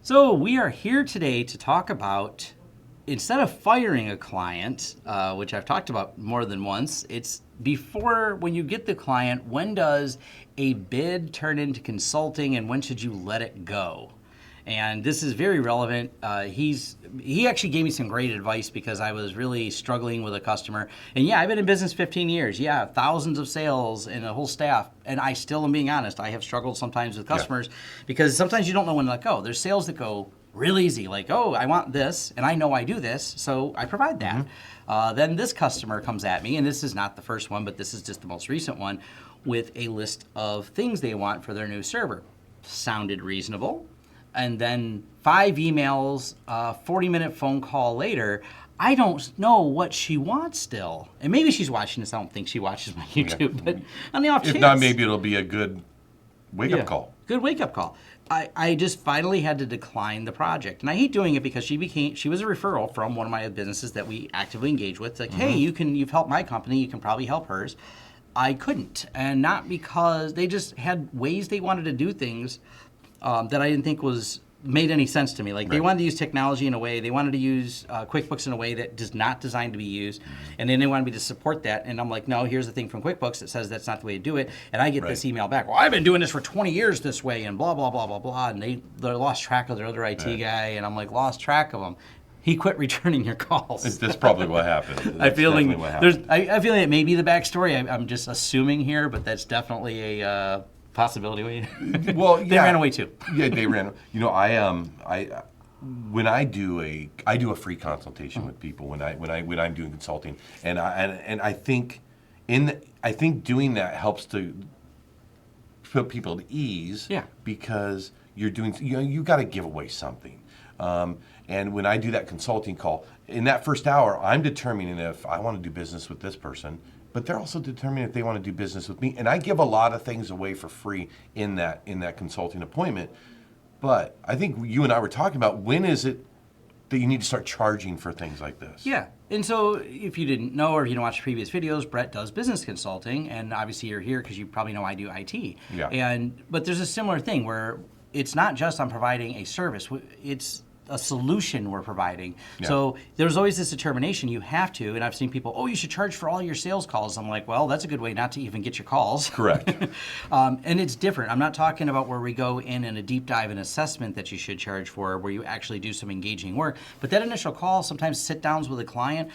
So we are here today to talk about, instead of firing a client, which I've talked about more than once, it's before, when you get the client, when does a bid turn into consulting and when should you let it go? And this is very relevant. He actually gave me some great advice because I was really struggling with a customer. And yeah, I've been in business 15 years. Yeah, thousands of sales and a whole staff. And I still am being honest. I have struggled sometimes with customers because sometimes you don't know when to let go. There's sales that go real easy, like, oh, I want this, and I know I do this, so I provide that. Then this customer comes at me, and this is not the first one, but this is just the most recent one, with a list of things they want for their new server. Sounded reasonable. And then 5 emails, 40-minute phone call later, I don't know what she wants still. And maybe she's watching this. I don't think she watches my YouTube, but on the off chance. If not, maybe it'll be a good wake-up call. Good wake-up call. I just finally had to decline the project. And I hate doing it because she was a referral from one of my businesses that we actively engage with. Like, hey, you've helped my company, you can probably help hers. I couldn't. And not because they just had ways they wanted to do things that I didn't think made any sense to me. Like they wanted to use technology in a way, they wanted to use QuickBooks in a way that is not designed to be used, and then they wanted me to support that. And I'm like, no, here's the thing from QuickBooks that says that's not the way to do it. And I get this email back, well, I've been doing this for 20 years this way, and blah, blah, blah, blah, blah. And they lost track of their other IT guy, and I'm like, lost track of him. He quit returning your calls. That's probably what happened. I feel like it may be the backstory. I'm just assuming here, but that's definitely a possibility. Well, they ran away too. Yeah, they ran. You know, when I do a free consultation with people when I'm doing consulting, and I think doing that helps to put people at ease. Yeah. Because you got to give away something. And when I do that consulting call, in that first hour, I'm determining if I want to do business with this person, but they're also determining if they want to do business with me. And I give a lot of things away for free in that consulting appointment. But I think you and I were talking about, when is it that you need to start charging for things like this? Yeah. And so if you didn't know or you don't watch previous videos, Brett does business consulting, and obviously you're here because you probably know I do IT. Yeah. But there's a similar thing where it's not just I'm providing a service, it's a solution we're providing. Yeah. So there's always this determination you have to, and I've seen people, oh, you should charge for all your sales calls. I'm like, well, that's a good way not to even get your calls. Correct. And it's different. I'm not talking about where we go in a deep dive and assessment that you should charge for, where you actually do some engaging work. But that initial call, sometimes sit downs with a client,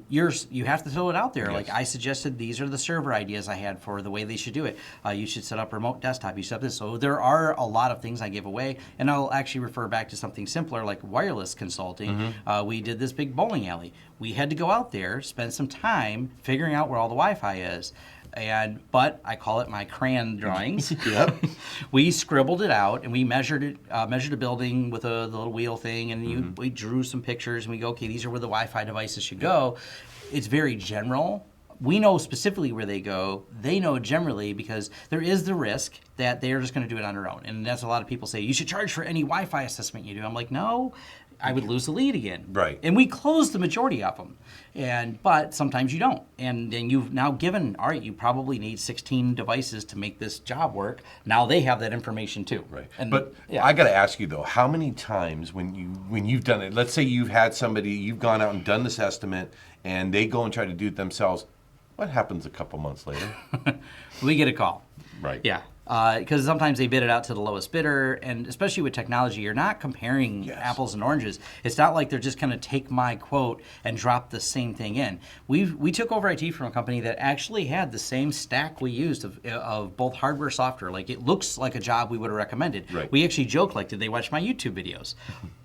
you have to throw it out there. Yes. Like I suggested, these are the server ideas I had for the way they should do it. You should set up remote desktop, you set up this. So there are a lot of things I give away, and I'll actually refer back to something simpler like wireless consulting. We did this big bowling alley. We had to go out there, spend some time figuring out where all the Wi-Fi is. But I call it my crayon drawings. Yep. We scribbled it out and we measured a building with the little wheel thing, and we drew some pictures and we go, okay, these are where the Wi-Fi devices should go. It's very general. We know specifically where they go. They know generally, because there is the risk that they're just going to do it on their own. And that's a lot of people say, you should charge for any Wi-Fi assessment you do. I'm like, no, I would lose the lead again. Right. And we close the majority of them. But sometimes you don't. And then you've now given, all right, you probably need 16 devices to make this job work. Now they have that information too. Right. But I got to ask you though, how many times when you've done it, let's say you've had somebody, you've gone out and done this estimate and they go and try to do it themselves, what happens a couple months later? We get a call. Right. Yeah. Because sometimes they bid it out to the lowest bidder, and especially with technology, you're not comparing apples and oranges. It's not like they're just going to take my quote and drop the same thing in. We took over IT from a company that actually had the same stack we used of both hardware, software. Like, it looks like a job we would have recommended. Right. We actually joked, like, did they watch my YouTube videos?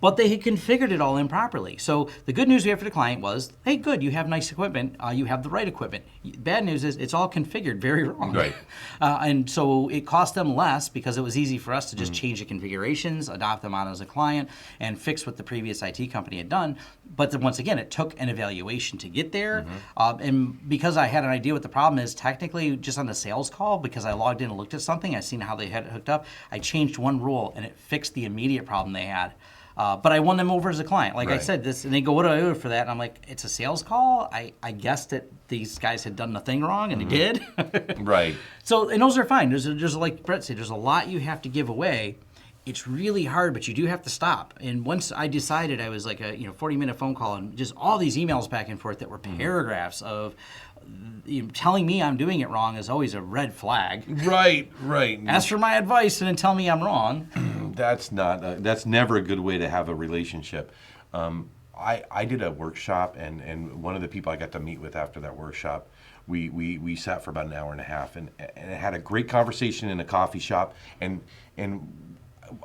But they had configured it all improperly. So the good news we had for the client was, hey, good, you have nice equipment. You have the right equipment. Bad news is it's all configured very wrong. Right. And so it cost them less because it was easy for us to just change the configurations, adopt them on as a client, and fix what the previous IT company had done. But then once again, it took an evaluation to get there. And because I had an idea what the problem is, technically just on the sales call, because I logged in and looked at something, I seen how they had it hooked up, I changed one rule and it fixed the immediate problem they had. But I won them over as a client. Like I said, this, and they go, what do I do for that? And I'm like, it's a sales call. I guessed that these guys had done the thing wrong, and they did. Right. So, and those are fine. There's like Brett said, there's a lot you have to give away. it's really hard, but you do have to stop. And once I decided, I was like a 40-minute phone call and just all these emails back and forth that were paragraphs of telling me I'm doing it wrong is always a red flag. Right. Ask for my advice and then tell me I'm wrong. That's never a good way to have a relationship. I did a workshop, and one of the people I got to meet with after that workshop, we sat for about an hour and a half and had a great conversation in a coffee shop, and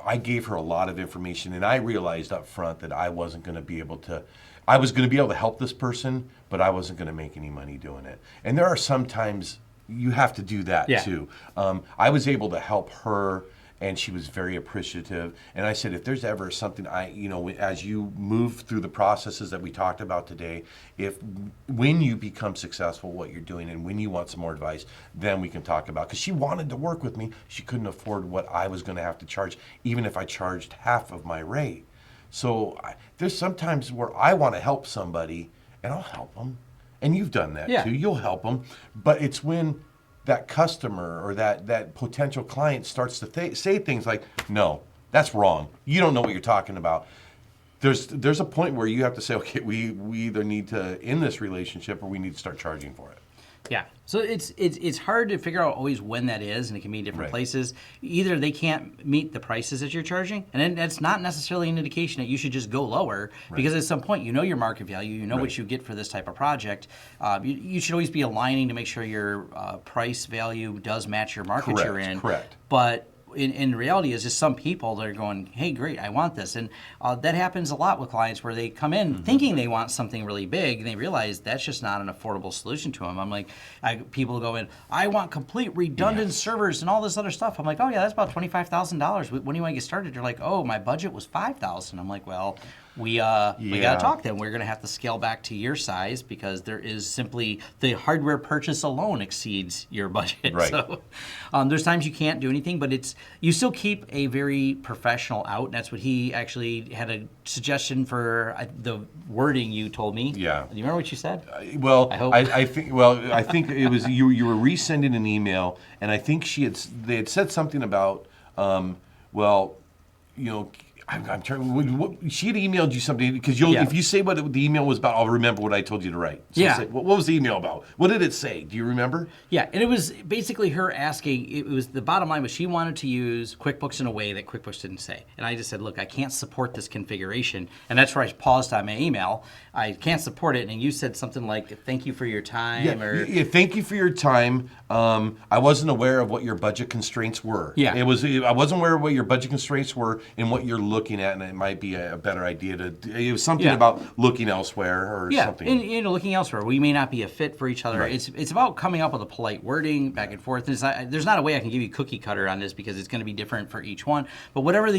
I gave her a lot of information, and I realized up front that I wasn't going to be able to. I was going to be able to help this person, but I wasn't going to make any money doing it. And there are sometimes you have to do that too. I was able to help her, and she was very appreciative. And I said, if there's ever something as you move through the processes that we talked about today, when you become successful what you're doing and when you want some more advice, then we can talk about, because she wanted to work with me. She couldn't afford what I was going to have to charge, even if I charged half of my rate. So there's sometimes where I want to help somebody, and I'll help them. And you've done that too. You'll help them. But it's when that customer or that potential client starts to say things like, no, that's wrong. You don't know what you're talking about. There's a point where you have to say, okay, we either need to end this relationship or we need to start charging for it. Yeah. So it's hard to figure out always when that is, and it can be in different places. Either they can't meet the prices that you're charging, and then that's not necessarily an indication that you should just go lower, because at some point you know your market value, you know what you get for this type of project. You should always be aligning to make sure your price value does match your market you're in. Correct. But in reality, is just some people that are going, hey, great, I want this. And that happens a lot with clients where they come in thinking they want something really big, and they realize that's just not an affordable solution to them. I'm like, people go in, I want complete redundant servers and all this other stuff. I'm like, oh, yeah, that's about $25,000. When do you want to get started? They're like, oh, my budget was $5,000. I'm like, well, we got to talk then. We're going to have to scale back to your size, because there is simply the hardware purchase alone exceeds your budget. Right. So there's times you can't do anything, but you still keep a very professional out. And that's what he actually had a suggestion for the wording you told me. Yeah. Do you remember what you said? I think it was you were resending an email, and I think they had said something about I'm trying. She had emailed you something, because if you say what the email was about, I'll remember what I told you to write. So say, what was the email about? What did it say? Do you remember? Yeah, and it was basically her asking. It was the bottom line was she wanted to use QuickBooks in a way that QuickBooks didn't say. And I just said, look, I can't support this configuration, and that's where I paused on my email. I can't support it, and you said something like, "Thank you for your time." Yeah, thank you for your time. I wasn't aware of what your budget constraints were. Yeah, I wasn't aware of what your budget constraints were and what you're looking at, and it might be a better idea to. It was something about looking elsewhere or something. Yeah, and looking elsewhere. We may not be a fit for each other. Right. It's about coming up with a polite wording back and forth. There's not a way I can give you cookie cutter on this, because it's going to be different for each one. But wherever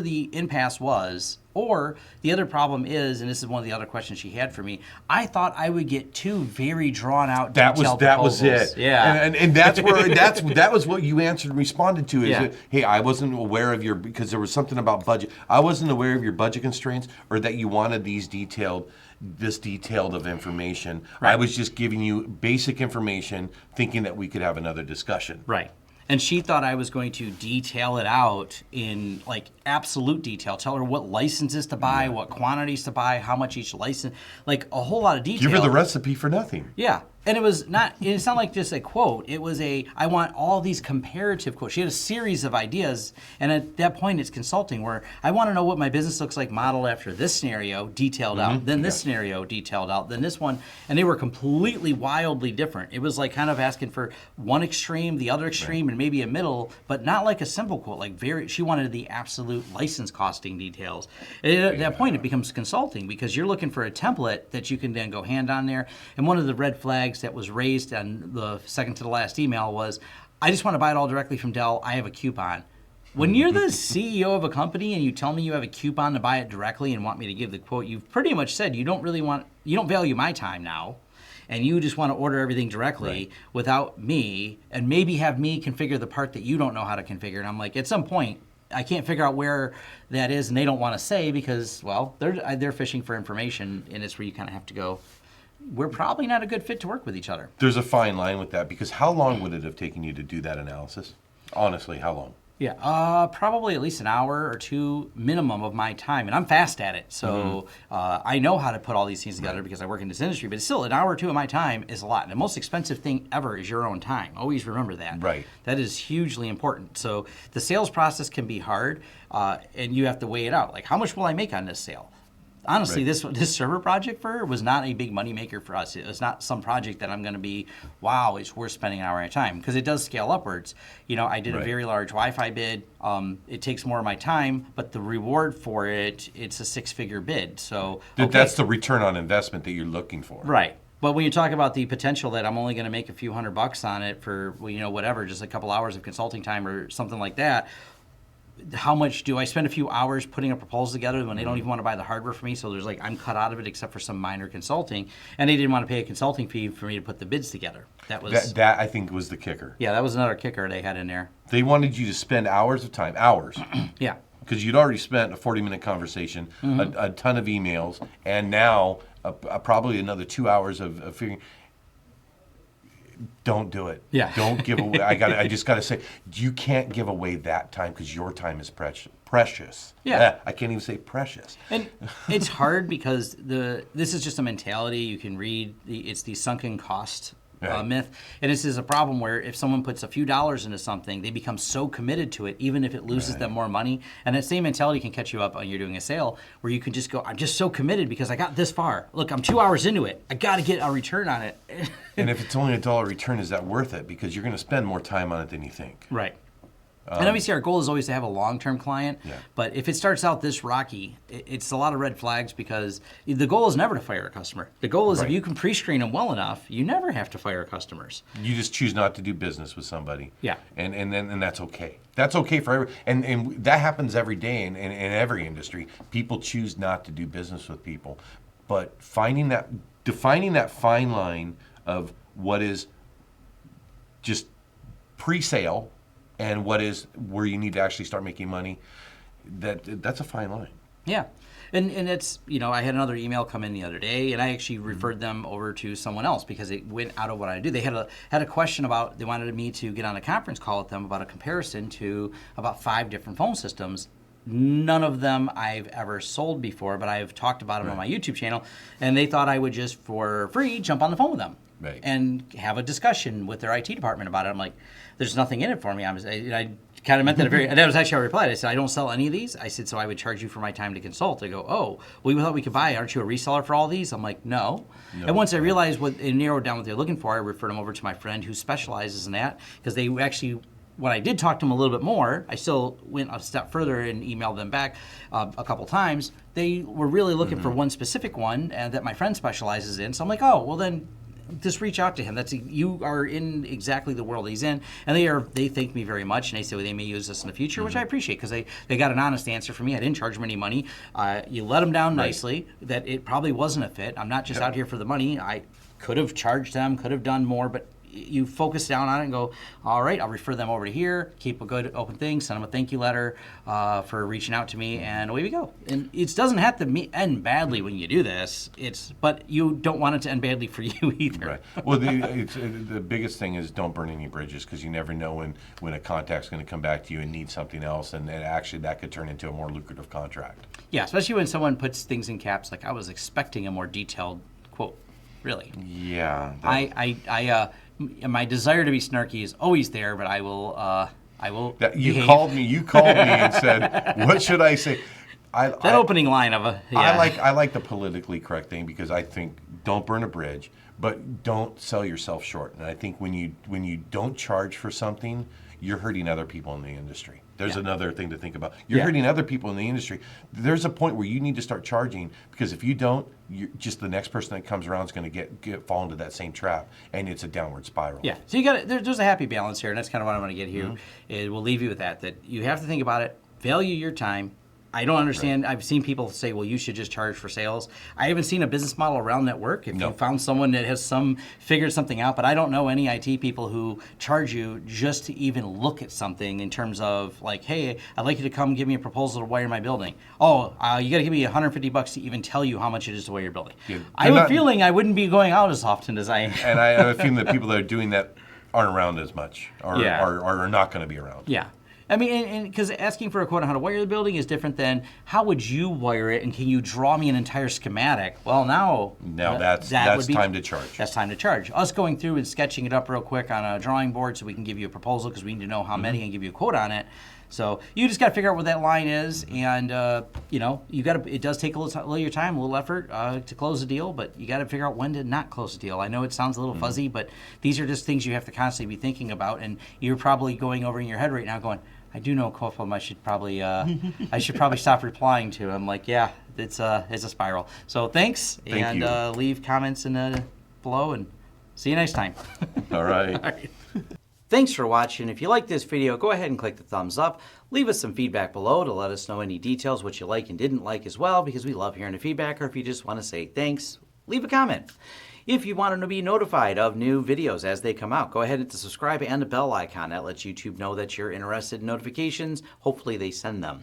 the impasse was. Or the other problem is, and this is one of the other questions she had for me, I thought I would get two very drawn out detailed proposals. That was it. Yeah. And that's where that was what you answered and responded to is hey, I wasn't aware of because there was something about budget. I wasn't aware of your budget constraints, or that you wanted this detailed of information. Right. I was just giving you basic information, thinking that we could have another discussion. Right. And she thought I was going to detail it out in like absolute detail. Tell her what licenses to buy, what quantities to buy, how much each license, like a whole lot of detail. Give her the recipe for nothing. Yeah. And it's not like just a quote. It was I want all these comparative quotes. She had a series of ideas. And at that point, it's consulting, where I want to know what my business looks like modeled after this scenario, detailed out, then this scenario, detailed out, then this one. And they were completely wildly different. It was like kind of asking for one extreme, the other extreme, and maybe a middle, but not like a simple quote. She wanted the absolute license costing details. And at that point, it becomes consulting, because you're looking for a template that you can then go hand on there. And one of the red flags that was raised on the second to the last email was, I just want to buy it all directly from Dell. I have a coupon. When you're the CEO of a company and you tell me you have a coupon to buy it directly and want me to give the quote, you've pretty much said you don't value my time now, and you just want to order everything directly without me, and maybe have me configure the part that you don't know how to configure. And I'm like, at some point, I can't figure out where that is, and they don't want to say, because, well, they're fishing for information, and it's where you kind of have to go, we're probably not a good fit to work with each other. There's a fine line with that, because how long would it have taken you to do that analysis? Honestly, how long? Yeah, probably at least an hour or two minimum of my time, and I'm fast at it. So I know how to put all these things together because I work in this industry. But still, an hour or two of my time is a lot. And the most expensive thing ever is your own time. Always remember that. Right. That is hugely important. So the sales process can be hard, and you have to weigh it out. Like, how much will I make on this sale? Honestly, Right. this server project for her was not a big money maker for us. It was not some project that I'm going to be, wow, it's worth spending an hour at a time, because it does scale upwards. I did a Right. very large Wi-Fi bid. It takes more of my time, but the reward for it, it's a six-figure bid. So That's the return on investment that you're looking for. right. But when you talk about the potential that I'm only going to make a few $100 on it for, whatever, just a couple hours of consulting time or something like that, how much do I spend a few hours putting a proposal together when they don't even want to buy the hardware for me? So there's I'm cut out of it except for some minor consulting, and they didn't want to pay a consulting fee for me to put the bids together. That was That I think was the kicker. yeah, that was another kicker they had in there. They wanted you to spend hours of time, hours, Yeah, because you'd already spent a 40-minute conversation, a ton of emails, and now probably another 2 hours of figuring. Don't do it. Yeah. Don't give away. I just got to say, you can't give away that time because your time is precious. Yeah. I can't even say precious. and it's hard because this is just a mentality you can read. It's the sunken cost Right. myth, and this is a problem where if someone puts a few dollars into something, they become so committed to it, even if it loses them more money. And that same mentality can catch you up when you're doing a sale, where you can just go, I'm just so committed because I got this far. Look, I'm 2 hours into it. I got to get a return on it. And if it's only $1 return, is that worth it? Because you're going to spend more time on it than you think. Right. And obviously our goal is always to have a long-term client, Yeah. but if it starts out this rocky, it's a lot of red flags, because the goal is never to fire a customer. The goal is if Right. you can pre-screen them well enough, you never have to fire customers. You just choose not to do business with somebody. Yeah. And that's okay. That's okay for every, and that happens every day in every industry. People choose not to do business with people. But defining that fine line of what is just pre-sale and what is where you need to actually start making money, that's a fine line. Yeah. And it's, I had another email come in the other day, and I actually referred them over to someone else because it went out of what I do. They had a question about, they wanted me to get on a conference call with them about a comparison to about 5 different phone systems. None of them I've ever sold before, but I've talked about them on my YouTube channel, and they thought I would just for free jump on the phone with them. Right. And have a discussion with their IT department about it. I'm like, there's nothing in it for me. I kind of meant that and that was actually how I replied. I said, I don't sell any of these. I said, so I would charge you for my time to consult. They go, oh, well, we thought we could buy. Aren't you a reseller for all these? I'm like, no. And once I realized it narrowed down what they're looking for, I referred them over to my friend who specializes in that, because they actually, when I did talk to them a little bit more, I still went a step further and emailed them back a couple times. They were really looking for one specific one that my friend specializes in. So I'm like, oh, well then, just reach out to him. You are in exactly the world he's in, and they thank me very much, and they say they may use this in the future, which I appreciate, because they got an honest answer from me. I didn't charge them any money. You let them down nicely that it probably wasn't a fit. I'm not just out here for the money. I could have charged them, could have done more, but you focus down on it and go, all right, I'll refer them over to here, keep a good open thing, send them a thank you letter for reaching out to me, and away we go. And it doesn't have to end badly when you do this, but you don't want it to end badly for you either. Right. Well, the biggest thing is don't burn any bridges, because you never know when a contact's going to come back to you and need something else, and actually that could turn into a more lucrative contract. Yeah, especially when someone puts things in caps, like I was expecting a more detailed quote. Really. Yeah. My desire to be snarky is always there, but I will. You behave. called me and said, "What should I say?" Opening line of a. Yeah. I like the politically correct thing, because I think don't burn a bridge, but don't sell yourself short. And I think when you don't charge for something, you're hurting other people in the industry. There's another thing to think about. You're hurting other people in the industry. There's a point where you need to start charging, because if you don't, just the next person that comes around is going to fall into that same trap, and it's a downward spiral. Yeah. So you got there's a happy balance here, and that's kind of what I want to get here. And we'll leave you with that you have to think about it, value your time. I don't understand. Right. I've seen people say, well, you should just charge for sales. I haven't seen a business model around that work. If you found someone that has figured something out, but I don't know any IT people who charge you just to even look at something in terms of like, hey, I'd like you to come give me a proposal to wire my building. Oh, you got to give me $150 to even tell you how much it is to wire your building. Yeah. I have a feeling I wouldn't be going out as often as I am. And I have a feeling that people that are doing that aren't around as much, or are not going to be around. Yeah. I mean, and because asking for a quote on how to wire the building is different than how would you wire it, and can you draw me an entire schematic? Well, now that's time to charge. That's time to charge. Us going through and sketching it up real quick on a drawing board so we can give you a proposal because we need to know how many and give you a quote on it. So you just got to figure out where that line is, and you know, you got to. It does take a little of your time, a little effort to close a deal, but you got to figure out when to not close a deal. I know it sounds a little fuzzy, but these are just things you have to constantly be thinking about, and you're probably going over in your head right now, going, "I do know a couple of them. I should probably stop replying to." I'm like, yeah, it's a spiral. So thanks, Thank you. Leave comments below, and see you next time. All right. All right. Thanks for watching. If you like this video, go ahead and click the thumbs up. Leave us some feedback below to let us know any details, what you like and didn't like as well, because we love hearing the feedback. Or if you just want to say thanks, leave a comment. If you want to be notified of new videos as they come out, go ahead and hit the subscribe and the bell icon. That lets YouTube know that you're interested in notifications. Hopefully they send them,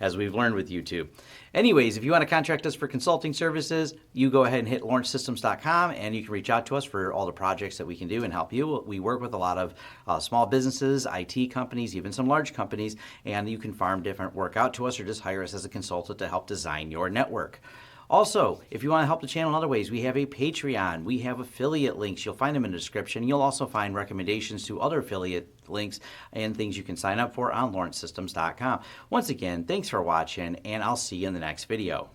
as we've learned with YouTube. Anyways, if you want to contract us for consulting services, you go ahead and hit lawrencesystems.com, and you can reach out to us for all the projects that we can do and help you. We work with a lot of small businesses, IT companies, even some large companies, and you can farm different work out to us or just hire us as a consultant to help design your network. Also, if you want to help the channel in other ways, we have a Patreon. We have affiliate links. You'll find them in the description. You'll also find recommendations to other affiliate links and things you can sign up for on lawrencesystems.com. Once again, thanks for watching, and I'll see you in the next video.